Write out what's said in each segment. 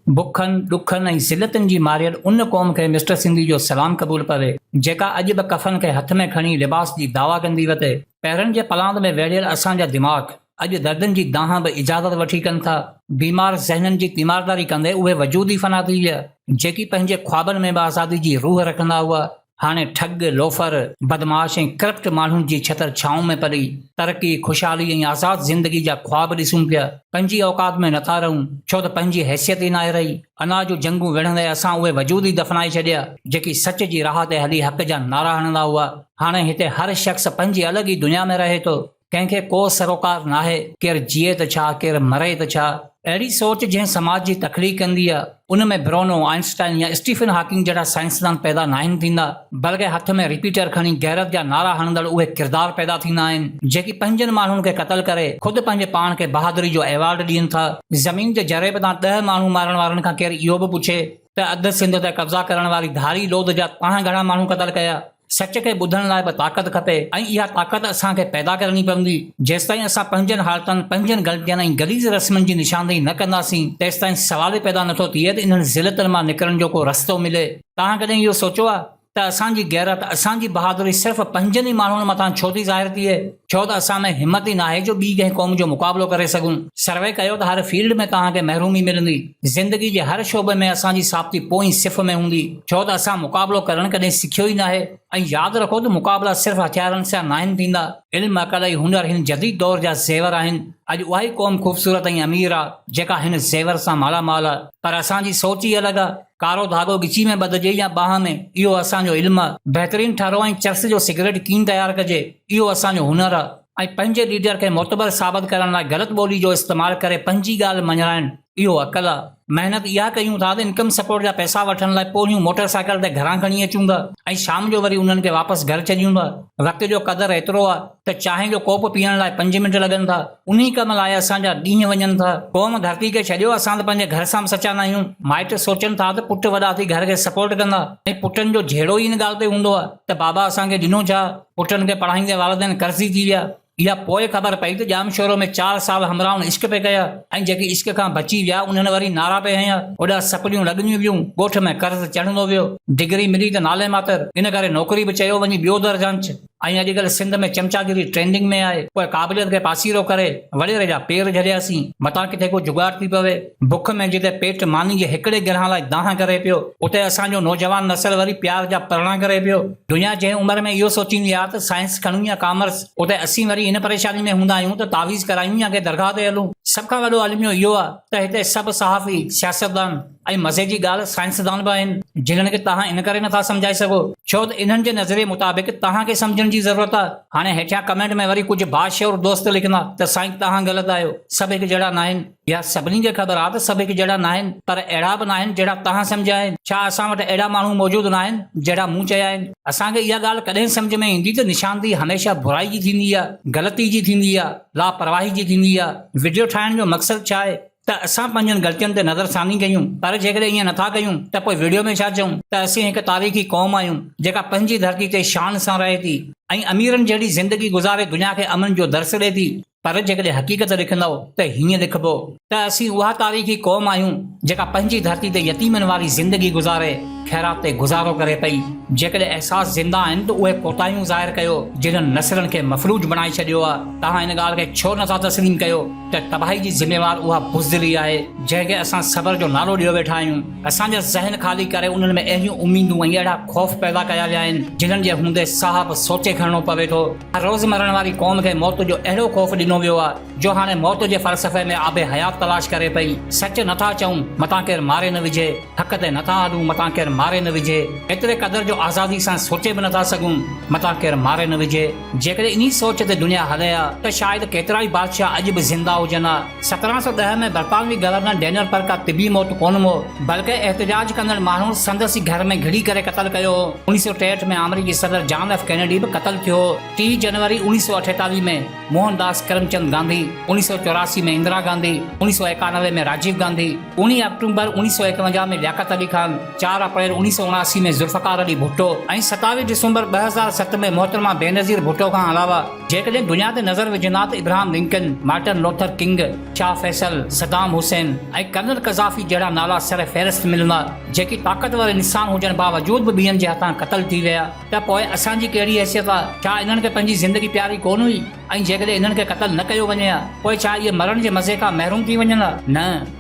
बुखनि ॾुखनि ऐं ज़िलतनि जी मारियल उन क़ौम खे मिस्टर सिंधी जो सलाम क़बूल करे जेका अॼु बि कफ़न खे हथ में खणी लिबास जी दावा कंदी वते। पैरनि जे पलांद में वेढ़ियल असांजा दिमाग़ अॼु दर्दनि जी दाह बि इजाज़त वठी कनि था। बीमार ज़हननि जी तीमारदारी कंदे उहे वजूद ई फना थी विया जेकी पंहिंजे ख्वाबनि में बि आज़ादी जी रूह रखंदा हुआ। हाणे ठग लोफर बदमाश ऐं करप्ट माण्हुनि जी छतर छांव में पड़ी तरक़ी खुशहाली ऐं आज़ाद ज़िंदगी जा ख्वाब ॾिसूं पिया। पंहिंजी औकात में नथा रहूं छो त पंहिंजी हैसियत ई नाहे रही। अना जो जंगूं विढ़ंदे असां उहे वजूद ई दफ़नाए छॾिया जेकी सच जी राह ते हली हक़ जा नारा हणंदा हुआ। हाणे हिते हर शख़्स पंहिंजी अलॻि ई दुनिया में रहे थो। कंहिंखे को सरोकार नाहे, केरु जीए त छा केरु मरे त छा। अहिड़ी सोच जंहिं समाज जी तख़लीक़ कंदी आहे उन में ब्रोनो आइंस्टाइन या स्टीफन हॉकिंग जहिड़ा साइंसदान पैदा नाहिनि थींदा, बल्कि हथ में रिपीटर खणी गैरत जा नारा हणंदड़ उहे किरदार पैदा थींदा आहिनि जेकी पंजनि माण्हुनि खे क़तल करे ख़ुदि पंहिंजे पाण खे बहादुरी जो एवॉर्ड ॾियनि था। ज़मीन जे जरे तां 10 माण्हू मारण वारनि खां केरु इहो बि पुछे त अधु सिंध ते कब्ज़ा करण वारी धारी लोध जा तव्हां घणा माण्हू क़तल कया। सच खे ॿुधण लाइ बि ताक़त खपे ऐं इहा ताक़त असांखे पैदा करणी पवंदी। जेसिताईं असां पंहिंजनि हालतुनि पंहिंजनि ग़लतियुनि ऐं गलीज़ रस्मनि जी निशानदेही न कंदासीं तेसिताईं सवाल ई पैदा नथो थिए त इन्हनि ज़िलतनि मां निकिरण जो को रस्तो मिले। तव्हां कॾहिं इहो सोचियो आहे त असांजी गैरत असांजी बहादुरी सिर्फ़ पंजनि ई माण्हुनि मथां छो थी ज़ाहिर थिए? छो त असां में हिमत ई नाहे जो ॿी कंहिं क़ौम जो मुक़ाबिलो करे सघूं। सर्वे कयो त हर फील्ड में तव्हांखे महरूमी मिलंदी। ज़िंदगी जे हर शोबे में असांजी साबिती पोइ सिफ़ में हूंदी छो त असां मुक़ाबिलो करणु कॾहिं सिखियो ई नाहे। ऐं यादि रखो त मुक़ाबिला सिर्फ़ हथियारनि सां नाहिनि थींदा। इल्म अकल ऐं हुनर हिन जदीद दौर जा ज़ेवर आहिनि। अॼु उहा ई क़ौम ख़ूबसूरत ऐं अमीर आहे जेका हिन ज़ेवर सां मालामाल आहे, पर असांजी सोच ई अलॻि आहे। कारो धागो गिची में ॿधिजे या बाहि में, इहो असांजो इल्मु आहे। बहितरीन ठारो ऐं चर्स जो सिगरेट कीअं तयारु कजे, इहो असांजो हुनर आहे। ऐं पंहिंजे लीडर खे मोतबर साबित करण लाइ ग़लति ॿोली जो इस्तेमालु करे पंहिंजी ॻाल्हि मञाइणु, इहो अकल आहे। महिनत इहा कयूं था त इनकम सपोर्ट जा पैसा वठण लाइ पोलियूं मोटरसाइकिल ते घरां खणी अचूं था ऐं शाम जो वरी उन्हनि खे वापसि घर छॾियूं था। वक़्त जो क़दुरु एतिरो आहे त चांहि जो कोप पीअण लाइ 5 मिंट लॻनि था, उन्ही कम लाइ असांजा ॾींहं वञनि था। क़ौम धरती खे छॾियो, असां त पंहिंजे घर सां बि सचा न आहियूं। माइट सोचनि था त पुट वॾा थी घर खे सपोर्ट कंदा ऐं पुटनि जो जहिड़ो ई इन ॻाल्हि ते हूंदो आहे त बाबा असांखे ॾिनो छा, पुटनि खे पढ़ाईंदे वालिदैन कर्ज़ी थी विया। इहा पोइ ख़बर पई त जाम शोरो में 4 साल हमराउन इश्क पे कया ऐं जेके इश्क खां बची विया उन्हनि वरी नारा पे हया। ओॾा सपनियूं लॻंदियूं वियूं, ॻोठ में कर्ज़ चढ़ंदो वियो। डिग्री मिली त नाले मातर, इन करे नौकरी बि चयो वञी ॿियो दर जांच। ऐं अॼुकल्ह सिंध में चमचागिरी ट्रेंडिंग में आहे। पोइ क़ाबिलियत खे पासीरो करे वॾेरे जा पेर झलियासीं, मथां किथे को जुगाड़ थी पवे। बुख में जिते पेट मानी जे हिकिड़े गिरह लाइ दाह करे पियो, उते असांजो नौजवान नस्ल वरी प्यार जा परणा करे पियो। दुनिया जंहिं उमिरि में इहो सोचींदी आहे त साइंस खणूं या कॉमर्स, उते असीं वरी इन परेशानी में हूंदा आहियूं त तावीज़ करायूं या के दरगाह ते हलूं। सभ खां वॾो अलमियो इहो आहे त हिते सभु सहाफ़ी, सियासतदान ऐं मज़े जी ॻाल्हि साइंसदान बि आहिनि जिन्हनि खे तव्हां इन करे नथा सम्झाए सघो छो त इन्हनि जे नज़रिए मुताबिक़ तव्हांखे सम्झण जी ज़रूरत आहे। हाणे हेठियां कमेंट में वरी कुझु बाशऊर दोस्त लिखंदा त साईं तव्हां ग़लति आहियो, सभु हिकु जहिड़ा न आहिनि। या सभिनी खे ख़बर आहे त सभु हिकु जहिड़ा न आहिनि, पर अहिड़ा बि न आहिनि जहिड़ा तव्हां सम्झिया आहिनि। छा असां वटि अहिड़ा माण्हू मौजूदु न आहिनि जहिड़ा मूं चया आहिनि? असांखे इहा ॻाल्हि कॾहिं सम्झ में ईंदी त निशानदेही हमेशह बुराई जी थींदी आहे, ग़लती जी थींदी आहे, लापरवाही जी थींदी आहे। वीडियो ठाहिण जो मक़सदु छा आहे त असां पंहिंजनि ग़लतियुनि ते नज़रसानी कयूं, पर जेकॾहिं ईअं नथा कयूं त पोइ वीडियो में छा चऊं त असीं हिकु तारीख़ी क़ौम आहियूं जेका पंहिंजी धरती ते शान सां रहे थी ऐं अमीरनि जहिड़ी ज़िंदगी गुज़ारे दुनिया खे अमन जो दर्स ॾिए थी। पर जेकॾहिं हक़ीक़त लिखंदव त हीअं लिखबो त असीं उहा तारीख़ी क़ौम आहियूं जेका पंहिंजी धरती ते यतीमनि वारी ज़िंदगी गुज़ारे ख़ैरात ते गुज़ारो करे पई। जेकॾहिं अहसास ज़िंदा आहिनि त उहे कोताहियूं ज़ाहिर कयो जिन्हनि नसलनि खे मफ़लूज बणाए छॾियो आहे। तव्हां इन ॻाल्हि खे छो नथा तस्लीम कयो त तबाही जी ज़िम्मेवार उहा बुज़दिली आहे जंहिंखे असां सबर जो नालो ॾियो वेठा आहियूं। असांजा ज़हन ख़ाली करे उन्हनि में अहिड़ियूं उमीदूं ऐं अहिड़ा ख़ौफ़ पैदा कया विया आहिनि जिन्हनि जे हूंदे साह बि सोचे खणणो पवे थो। हर रोज़ मरण वारी क़ौम खे मौत जो अहिड़ो ख़ौफ़ ॾिनो वियो आहे जो हाणे मौत जे फ़लसफ़े में आबे हयात तलाश करे पई। सच नथा चऊं, मथां केरु मारे न विझे, हक़ ते नथा हलूं, मथां केरु मारे न विझे, एतिरे क़दुरु जो आज़ादी सां सोचे बि नथा सघूं, मथां केरु मारे न विझे। जेकॾहिं इन सोच ते दुनिया हले आहे त शायदि केतिरा ई बादशाह अॼु बि ज़िंदा हुजनि। 1710 में बर्तानवी गवर्नर डेनियल पर का तिबी मौत कोन हो, बल्कि एहतजाज कंदड़ माण्हू संदसि घर में घिड़ी करे क़तल कयो। 1963 में अमरीकी सदर जॉन एफ कैनेडी बि क़तल थियो। 30 जनवरी 1948 में मोहनदास करमचंद गांधी, 1984 में इंदिरा गांधी, 1991 में राजीव गांधी, 19 अक्टूबर 1951 में लियाकत अली खान, 4 अप्रैल अप्रैल 1979 में ज़ुल्फ़कार अली भुट्टो ऐं 27 दिसंबर 2007 में मोहतरमा बेनज़ीर भुट्टो खां अलावा जेकॾहिं दुनिया ते नज़र विझंदा त Ibrahim Lincoln, Martin Luther king, Shah Faisal, Saddam Hussain ऐं कर्नल कज़ाफ़ी जहिड़ा नाला सर फ़हिरिस्त मिलंदा जेकी ताक़तवर इंसान हुजण बावजूद बि ॿियनि जे हथां क़तल थी विया। त पोइ असांजी कहिड़ी हैसियत आहे? छा इन्हनि खे पंहिंजी ज़िंदगी प्यारी कोन हुई? ऐं जेकॾहिं इन्हनि खे क़तल न कयो वञे हा पोइ छा इहे मरण जे मज़े खां महरूम थी वञनि हा? न,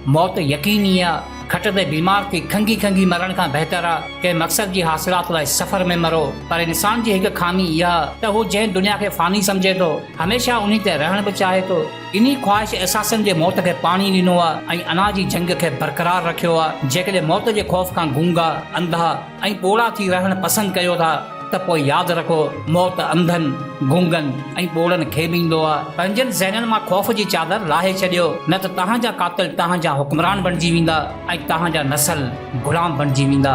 मौत यकीनी आहे। खट ते बीमार थी खंगी खंगी मरण खां बहितर आहे कंहिं मक़सद जी हासिलात लाइ सफ़र में मरो। पर इंसान जी हिकु खामी इहा त हू जंहिं दुनिया खे फ़ानी सम्झे थो हमेशह उन्ही ते रहण बि चाहे थो। इन्ही ख़्वाहिश अहसासनि जे मौत खे पाणी ॾिनो आहे ऐं अना जी जंग खे बरक़रार रखियो आहे। जेकॾहिं मौत जे ख़ौफ़ खां गूंगा, अंधा ऐं ॿोड़ा थी रहण पसंदि कयो था त पोइ यादि रखो, मौत अंधनि, गूंगनि ऐं ॿोड़नि खे बि ईंदो आहे। पंहिंजनि ज़हननि मां ख़ौफ़ जी चादर लाहे छॾियो, न त तव्हांजा क़ातिल तव्हांजा हुक्मरान बणिजी वेंदा ऐं तव्हांजा नसल ग़ुलाम बणिजी वेंदा।